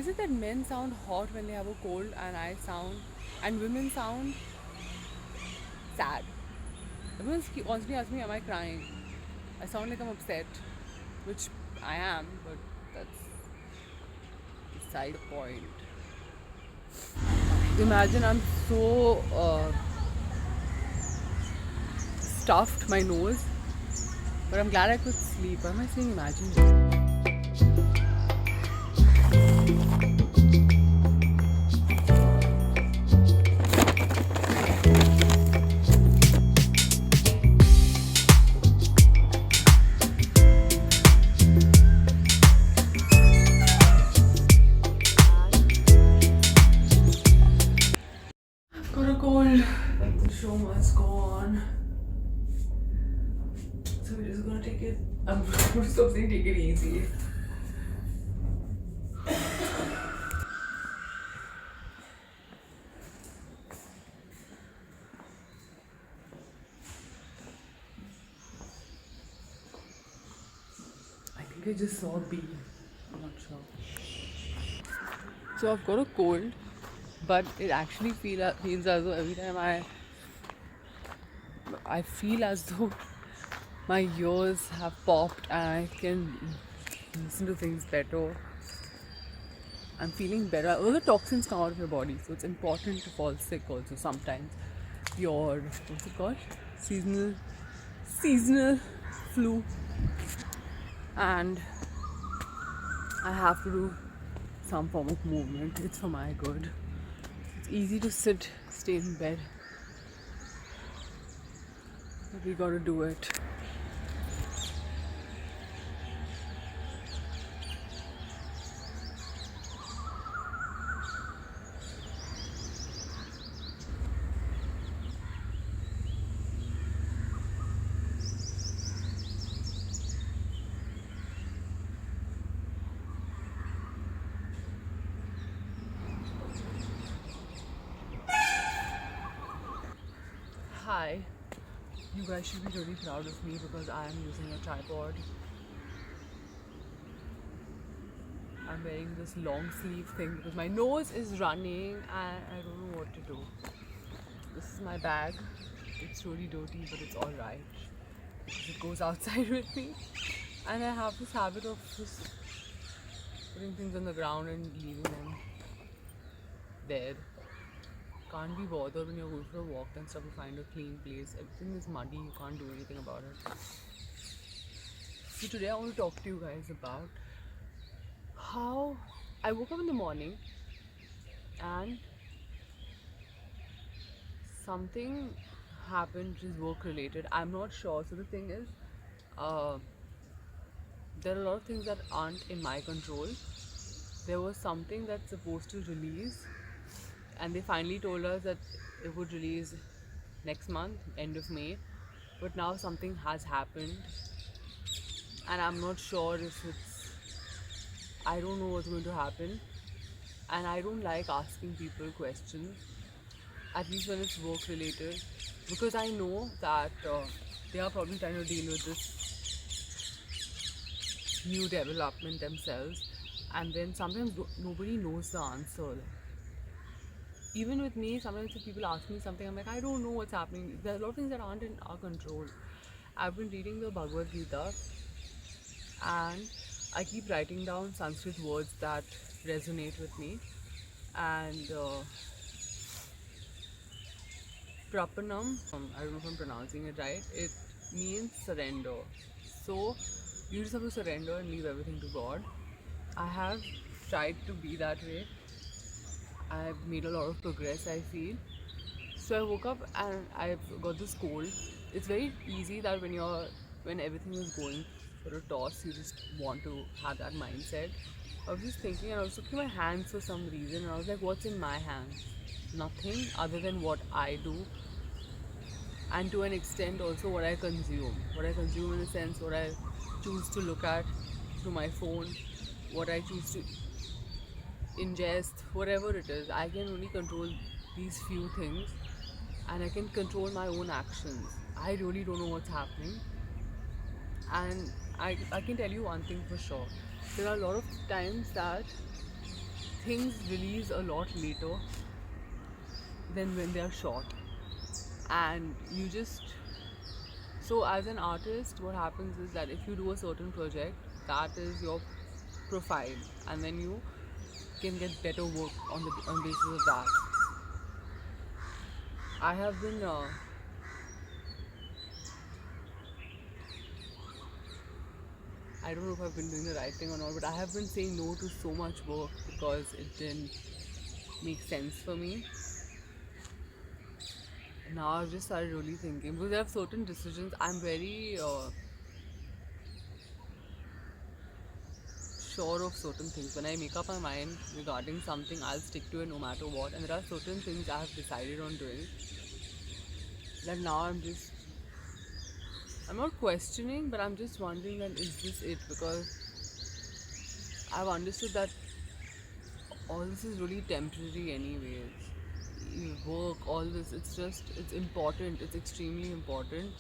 is it that men sound hot when they have a cold and women sound sad? Everyone constantly asks me, am I crying? I sound like I'm upset, which I am, but that's beside the point. Imagine I'm so stuffed my nose, but I'm glad I could sleep. Why am I saying imagine? Got a cold, but the show must go on. So we're just gonna take it. I'm gonna stop saying take it easy. I think I just saw a bee. I'm not sure. So I've got a cold, but it actually feels as though every time I feel as though my ears have popped and I can listen to things better. I'm feeling better. All the toxins come out of your body, so it's important to fall sick also sometimes. Your what's it called? Seasonal flu, and I have to do some form of movement. It's for my good. It's easy to stay in bed, but we gotta do it. Hi, you guys should be really proud of me because I am using a tripod. I'm wearing this long sleeve thing because my nose is running and I don't know what to do. This is my bag. It's really dirty, but it's alright because it goes outside with me. And I have this habit of just putting things on the ground and leaving them there. Can't be bothered when you're going for a walk and stuff to find a clean place. Everything is muddy, you can't do anything about it. So today I want to talk to you guys about how I woke up in the morning and something happened which is work related. I'm not sure. So the thing is, there are a lot of things that aren't in my control. There was something that's supposed to release, and they finally told us that it would release next month, end of May. But now something has happened, and I'm not sure if I don't know what's going to happen, and I don't like asking people questions, at least when it's work related, because I know that they are probably trying to deal with this new development themselves, and then sometimes nobody knows the answer. Even with me, sometimes if people ask me something, I'm like, I don't know what's happening. There are a lot of things that aren't in our control. I've been reading the Bhagavad Gita and I keep writing down Sanskrit words that resonate with me. And Prapanam, I don't know if I'm pronouncing it right, it means surrender. So you just have to surrender and leave everything to God. I have tried to be that way. I've made a lot of progress, I feel. So I woke up and I've got this cold. It's very easy that when everything is going for a toss, you just want to have that mindset. I was just thinking, and I was looking at my hands for some reason, and I was like, what's in my hands? Nothing other than what I do, and to an extent also what I consume. What I consume in the sense what I choose to look at through my phone, what I choose to ingest, whatever it is. I can only control these few things, and I can control my own actions. I really don't know what's happening, and I can tell you one thing for sure. There are a lot of times that things release a lot later than when they are short. And you just, so as an artist, what happens is that if you do a certain project, that is your profile, and then you can get better work on basis of that. I have been I don't know if I've been doing the right thing or not, but I have been saying no to so much work because it didn't make sense for me. Now I've just started really thinking, because there are certain decisions I'm very sure of certain things. When I make up my mind regarding something, I'll stick to it no matter what. And there are certain things I have decided on doing that now I'm not questioning, but I'm just wondering that is this it? Because I've understood that all this is really temporary anyways. You work, all this, it's important, it's extremely important.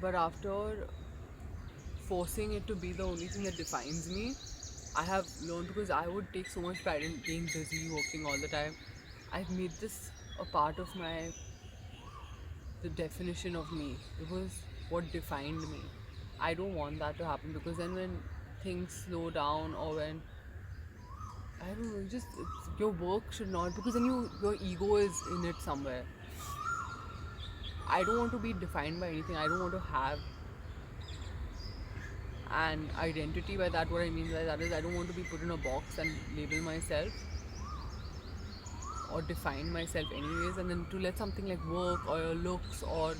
But after forcing it to be the only thing that defines me, I have learned, because I would take so much pride in being busy, working all the time. I've made this a part of the definition of me. It was what defined me. I don't want that to happen, because then when things slow down, or when I don't know, your work should not, because then your ego is in it somewhere. I don't want to be defined by anything. I don't want to have an identity by that. What I mean by that is I don't want to be put in a box and label myself or define myself anyways, and then to let something like work or your looks or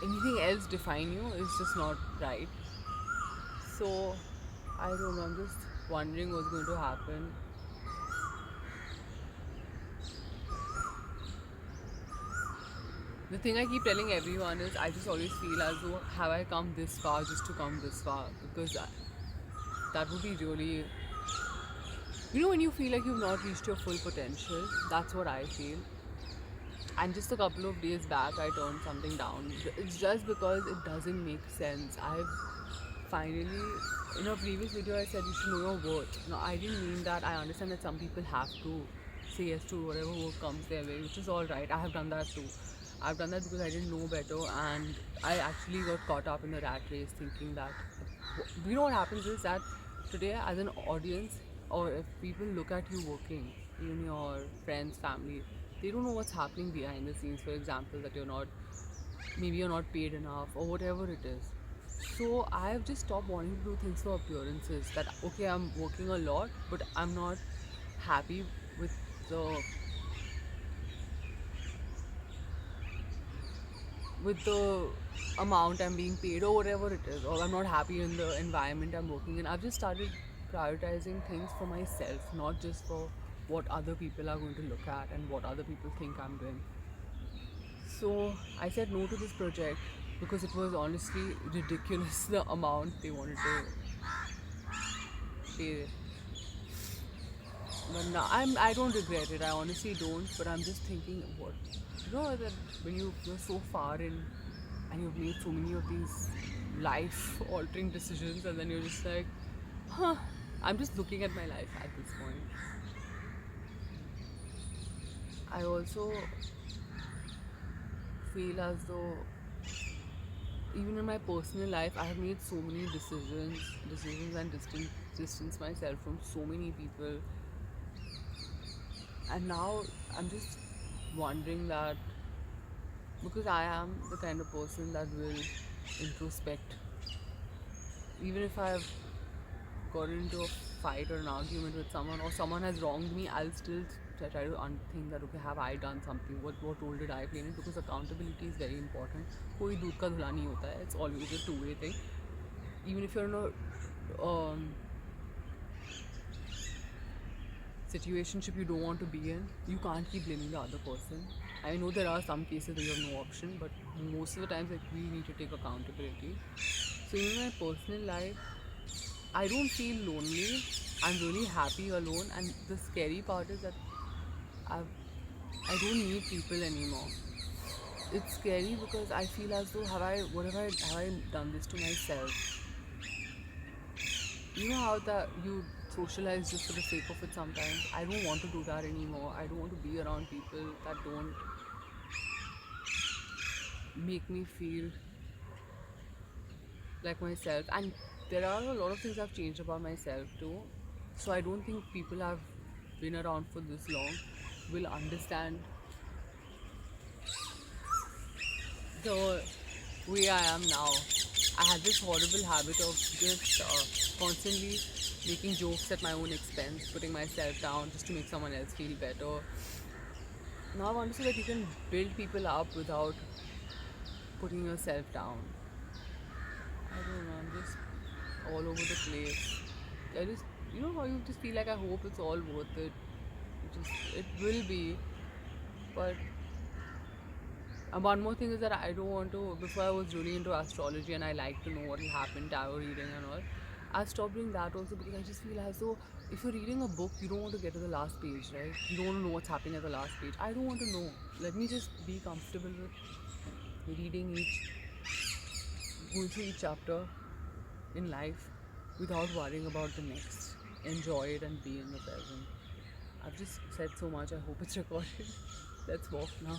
anything else define you is just not right. So I don't know, I'm just wondering what's going to happen. The thing I keep telling everyone is I just always feel as though, have I come this far just to come this far? Because that would be really, when you feel like you've not reached your full potential, that's what I feel. And just a couple of days back, I turned something down. It's just because it doesn't make sense. I've finally, in a previous video, I said you should know your worth. No, I didn't mean that. I understand that some people have to say yes to whatever work comes their way, which is all right. I have done that too. I've done that because I didn't know better, and I actually got caught up in the rat race thinking that, what happens is that today, as an audience, or if people look at you working, even your friends, family, they don't know what's happening behind the scenes. For example, that maybe you're not paid enough, or whatever it is. So I have just stopped wanting to do things for appearances. That okay, I'm working a lot, but I'm not happy with the amount I'm being paid, or whatever it is, or I'm not happy in the environment I'm working in. I've just started prioritizing things for myself, not just for what other people are going to look at and what other people think I'm doing. So I said no to this project because it was honestly ridiculous, the amount they wanted to pay. But now I don't regret it. I honestly don't. But I'm just thinking, what, that when you're so far in and you've made so many of these life-altering decisions, and then you're just like, huh. I'm just looking at my life at this point. I also feel as though even in my personal life, I have made so many decisions and distance myself from so many people. And now I'm just wondering that, because I am the kind of person that will introspect. Even if I've gotten into a fight or an argument with someone, or someone has wronged me, I'll still try to think that, okay, have I done something? What role did I play in it? Because accountability is very important. कोई दूध का धुला नहीं होता है. It's always a two-way thing. Even if you're in a situationship you don't want to be in, you can't keep blaming the other person. I know there are some cases where you have no option, but most of the times, we need to take accountability. So in my personal life, I don't feel lonely. I'm really happy alone, and the scary part is that I don't need people anymore. It's scary because I feel as though have I done this to myself? you know how that you socialize just for the sake of it sometimes. I don't want to do that anymore. I don't want to be around people that don't make me feel like myself. And there are a lot of things I've changed about myself too. So I don't think people have been around for this long will understand the way I am now. I had this horrible habit of just constantly making jokes at my own expense, putting myself down just to make someone else feel better. Now I understand that you can build people up without putting yourself down. I don't know, I'm just all over the place. I just, you know how you just feel like I hope it's all worth it. It will be, but one more thing is that I don't want to. Before I was really into astrology and I like to know what will happen, tarot reading and all. I stopped doing that also because I just feel as though if you're reading a book, you don't want to get to the last page, right? You don't want to know what's happening at the last page. I don't want to know. Let me just be comfortable with reading going through each chapter in life without worrying about the next. Enjoy it and be in the present. I've just said so much. I hope it's recorded. Let's walk now.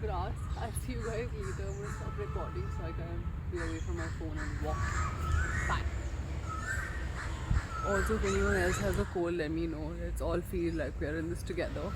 Grass. I'll see you guys later. I'm gonna stop recording so I can be away from my phone and walk. Bye. Also, if anyone else has a cold, let me know. Let's all feel like we're in this together.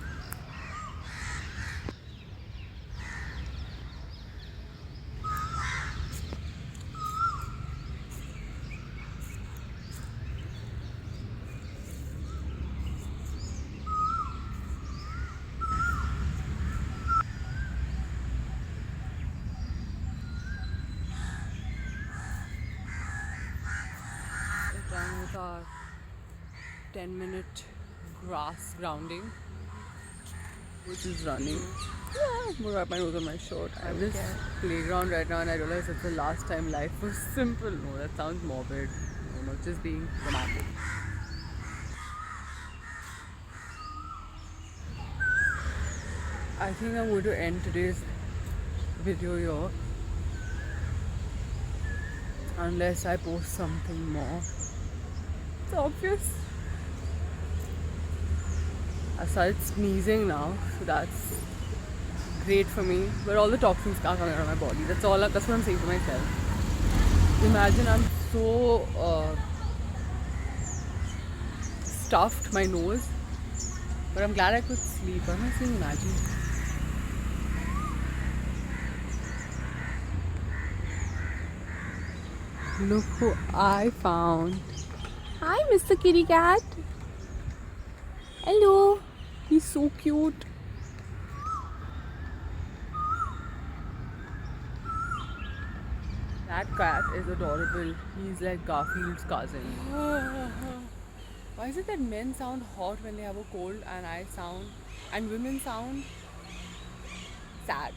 Done with our 10-minute grass grounding, which is running. Yeah, I'm gonna wrap my nose on my shirt. I'm this playground right now and I realize it's the last time life was simple. No, that sounds morbid. No, not just being dramatic. I think I'm going to end today's video here. Unless I post something more. It's obvious. I started sneezing now, so that's great for me. But all the toxins are coming out of my body. That's what I'm saying to myself. Imagine I'm so stuffed my nose, but I'm glad I could sleep. I'm not saying imagine. Look who I found. Hi, Mr. Kitty Cat. Hello. He's so cute. That cat is adorable. He's like Garfield's cousin. Why is it that men sound hot when they have a cold and women sound sad?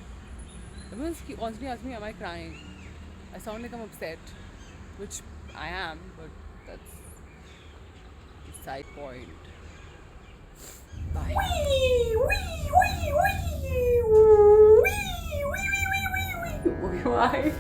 Everyone constantly asks me, am I crying? I sound like I'm upset, which I am, but that's the side point. Bye. Okay, bye.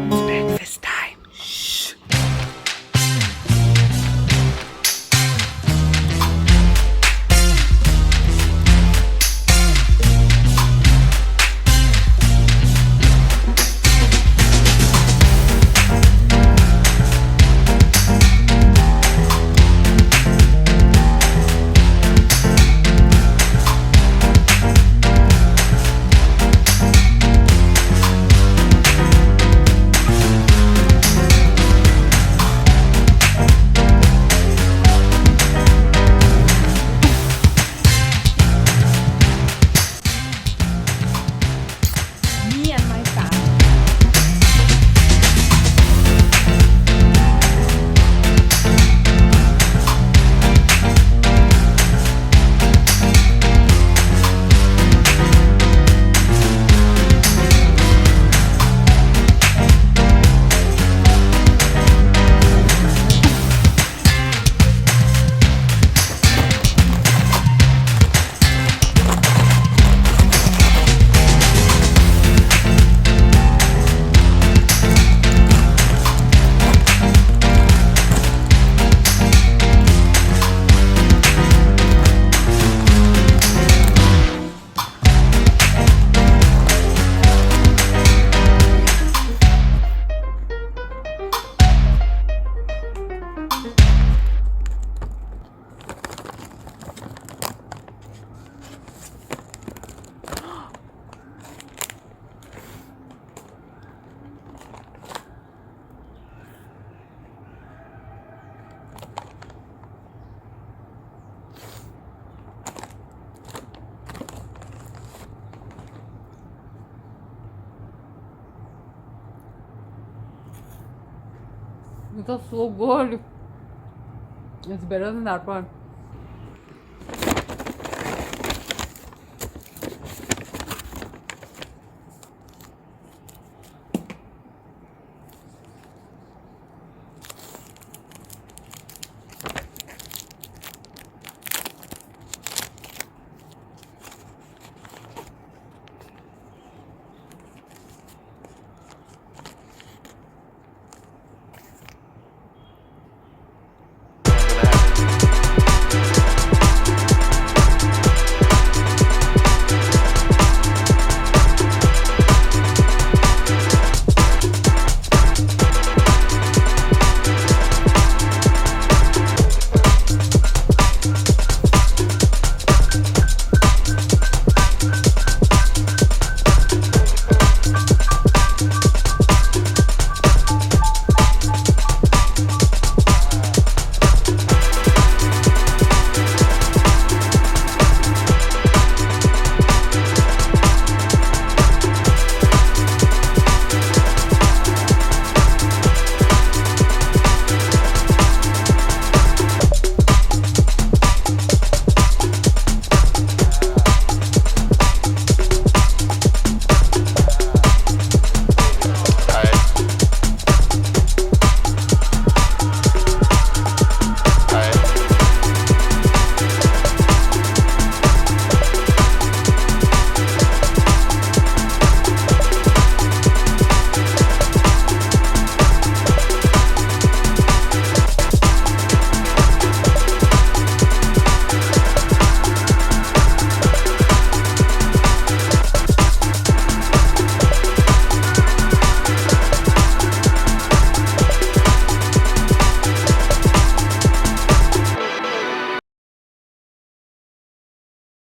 Breakfast time. Shh. Me and my family. It was so good. It's better than that one.